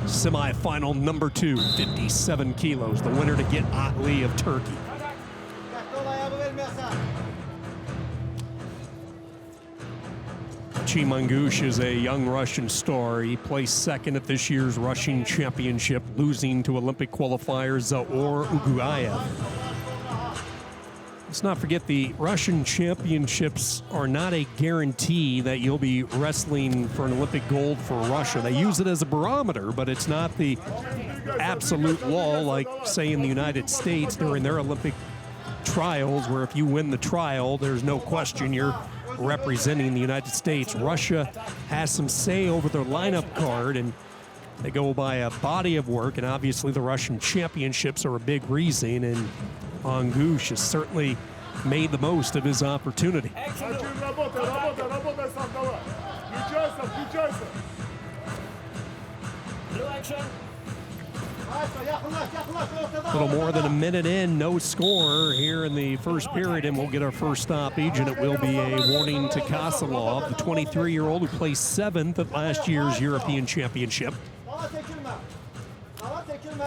Semi-final number 2, 57 kilos. The winner to get Ali of Turkey. MONGUSH is a young Russian star. He placed second at this year's Russian Championship, losing to Olympic qualifier Zaur Uguayev. Let's not forget the Russian Championships are not a guarantee that you'll be wrestling for an Olympic gold for Russia. They use it as a barometer, but it's not the absolute law like, say, in the United States during their Olympic trials, where if you win the trial, there's no question you're representing the United States. Russia has some say over their lineup card, and they go by a body of work, and obviously the Russian Championships are a big reason, and MONGUSH has certainly made the most of his opportunity. A little more than a minute in, no score here in the first period, and we'll get our first stoppage, and it will be a warning to KHASHALOV, the 23-year-old who placed 7th at last year's European Championship.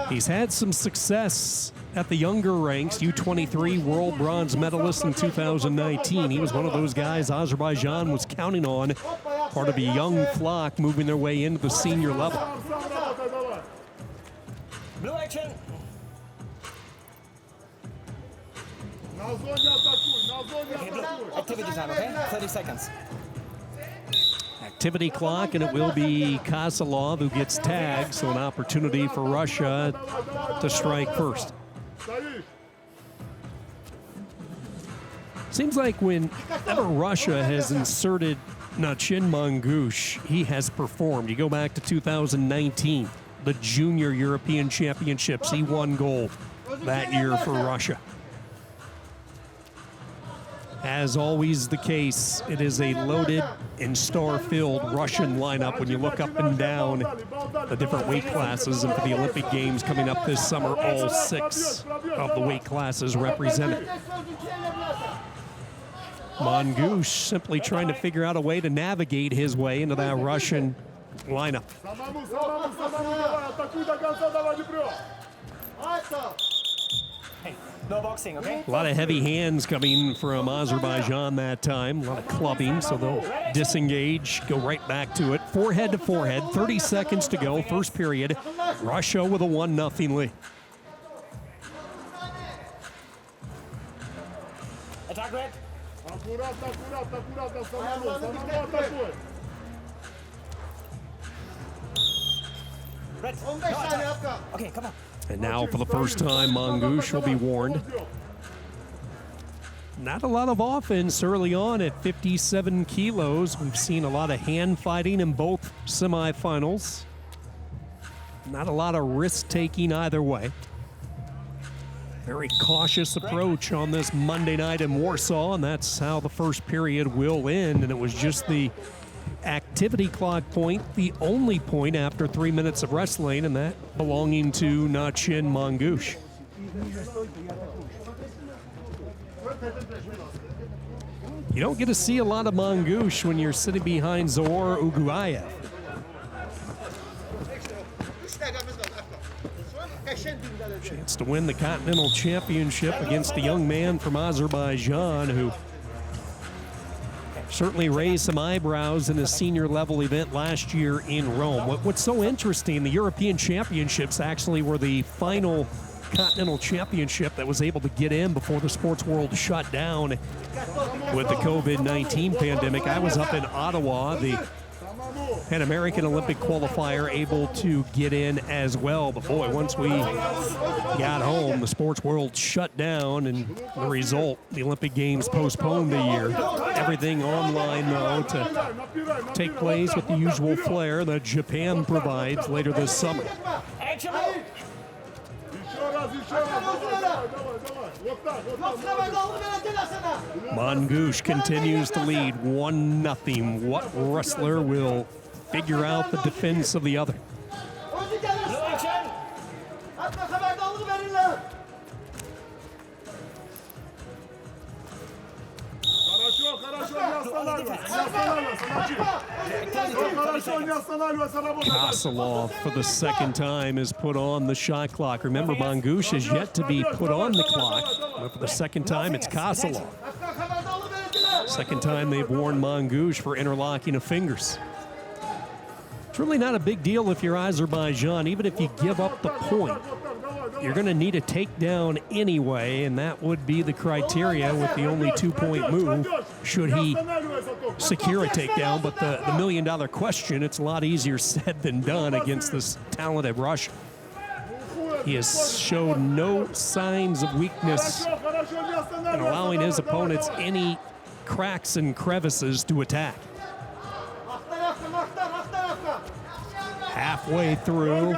He's had some success at the younger ranks, U23 world bronze medalist in 2019. He was one of those guys Azerbaijan was counting on, part of a young flock moving their way into the senior level. Blue action. Okay, blue. Activity time, okay? 30 seconds. Activity clock, and it will be KHASHALOV who gets tagged, so an opportunity for Russia to strike first. Seems like whenever Russia has inserted MONGUSH, he has performed. You go back to 2019, the Junior European Championships, he won gold that year for Russia. As always the case, it is a loaded and star-filled Russian lineup when you look up and down the different weight classes, and for the Olympic Games coming up this summer, all 6 of the weight classes represented. MONGUSH simply trying to figure out a way to navigate his way into that Russian lineup. Hey, no boxing, okay? A lot of heavy hands coming from Azerbaijan that time. A lot of clubbing, so they'll disengage, go right back to it. Forehead to forehead, 30 seconds to go, first period. Russia with a 1-0 lead. Attack red. Red. No attack. Okay, come on. And now, for the first time, MONGUSH will be warned. Not a lot of offense early on at 57 kilos. We've seen a lot of hand fighting in both semifinals. Not a lot of risk-taking either way. Very cautious approach on this Monday night in Warsaw, and that's how the first period will end. And it was just the activity clock point, the only point after 3 minutes of wrestling, and that belonging to MONGUSH. You don't get to see a lot of MONGUSH when you're sitting behind Zaur Uguayev. Chance to win the Continental Championship against a young man from Azerbaijan who certainly raised some eyebrows in his senior level event last year in Rome. What's so interesting, the European Championships actually were the final Continental Championship that was able to get in before the sports world shut down with the COVID-19 pandemic. I was up in Ottawa, an American Olympic qualifier able to get in as well. But boy, once we got home, the sports world shut down, and the result, the Olympic Games postponed a year. Everything online, though, to take place with the usual flair that Japan provides later this summer. MONGUSH continues to lead 1-0. What wrestler will figure out the defense of the other? KHASHALOV for the second time is put on the shot clock. Remember, MONGUSH is yet to be put on the clock, but for the second time, it's KHASHALOV. Second time they've worn MONGUSH for interlocking of fingers. It's really not a big deal if you're Azerbaijan. Even if you give up the point, you're going to need a takedown anyway, and that would be the criteria with the only 2-point move should he secure a takedown. But the million-dollar question, it's a lot easier said than done against this talented Russian. He has shown no signs of weakness in allowing his opponents any cracks and crevices to attack. Halfway through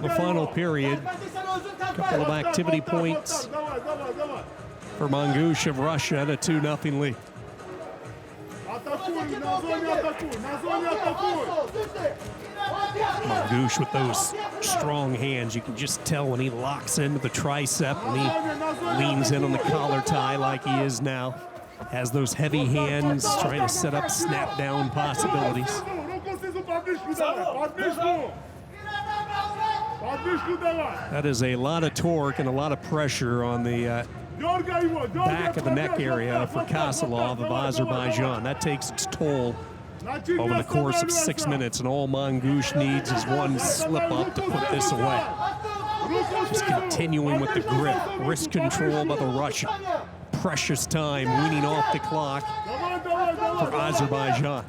the final period, a couple of activity points for MONGUSH of Russia and a 2-0 lead. MONGUSH with those strong hands. You can just tell when he locks into the tricep and he leans in on the collar tie like he is now. Has those heavy hands trying to set up snap down possibilities. That is a lot of torque and a lot of pressure on the back of the neck area for KHASHALOV of Azerbaijan. That takes its toll over the course of 6 minutes, and all MONGUSH needs is one slip up to put this away. Just continuing with the grip, wrist control by the Russian. Precious time weaning off the clock for Azerbaijan.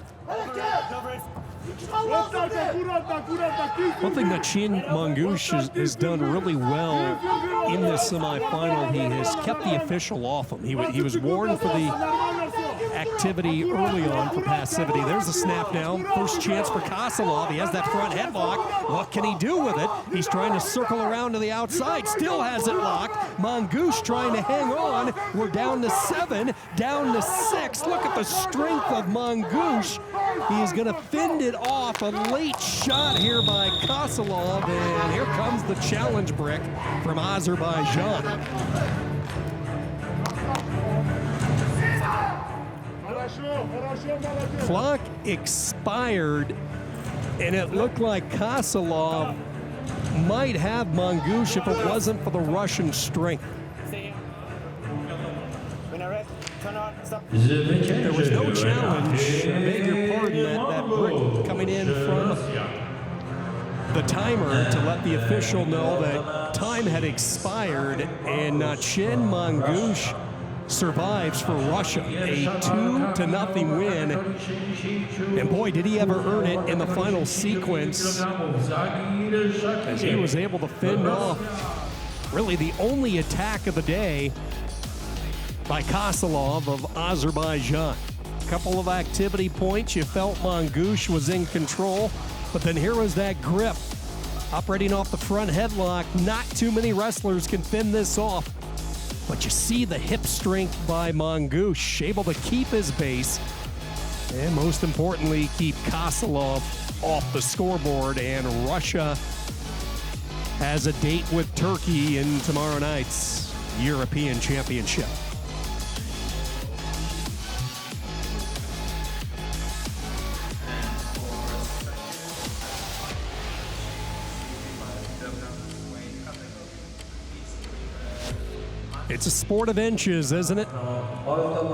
One thing that MONGUSH has done really well in this semifinal, he has kept the official off him. He was warned for the activity early on for passivity. There's a snap down. First chance for KHASHALOV. He has that front headlock. What can he do with it? He's trying to circle around to the outside. Still has it locked. MONGUSH trying to hang on. We're down to 7, down to 6. Look at the strength of MONGUSH. He's going to fend it off. A late shot here by KHASHALOV. And here comes the challenge brick from Azerbaijan. Clock expired, and it looked like KHASHALOV might have MONGUSH if it wasn't for the Russian strength. There was no challenge, I beg your pardon, that brick coming in from the timer to let the official know that time had expired, and Chen MONGUSH survives for Russia, a 2-0 win. And boy, did he ever earn it in the final sequence, as he was able to fend off really the only attack of the day by KHASHALOV of Azerbaijan. A couple of activity points, you felt MONGUSH was in control, but then here was that grip. Operating off the front headlock, not too many wrestlers can fend this off. But you see the hip strength by MONGUSH, able to keep his base, and most importantly, keep KHASHALOV off the scoreboard. And Russia has a date with Turkey in tomorrow night's European Championship. It's a sport of inches, isn't it?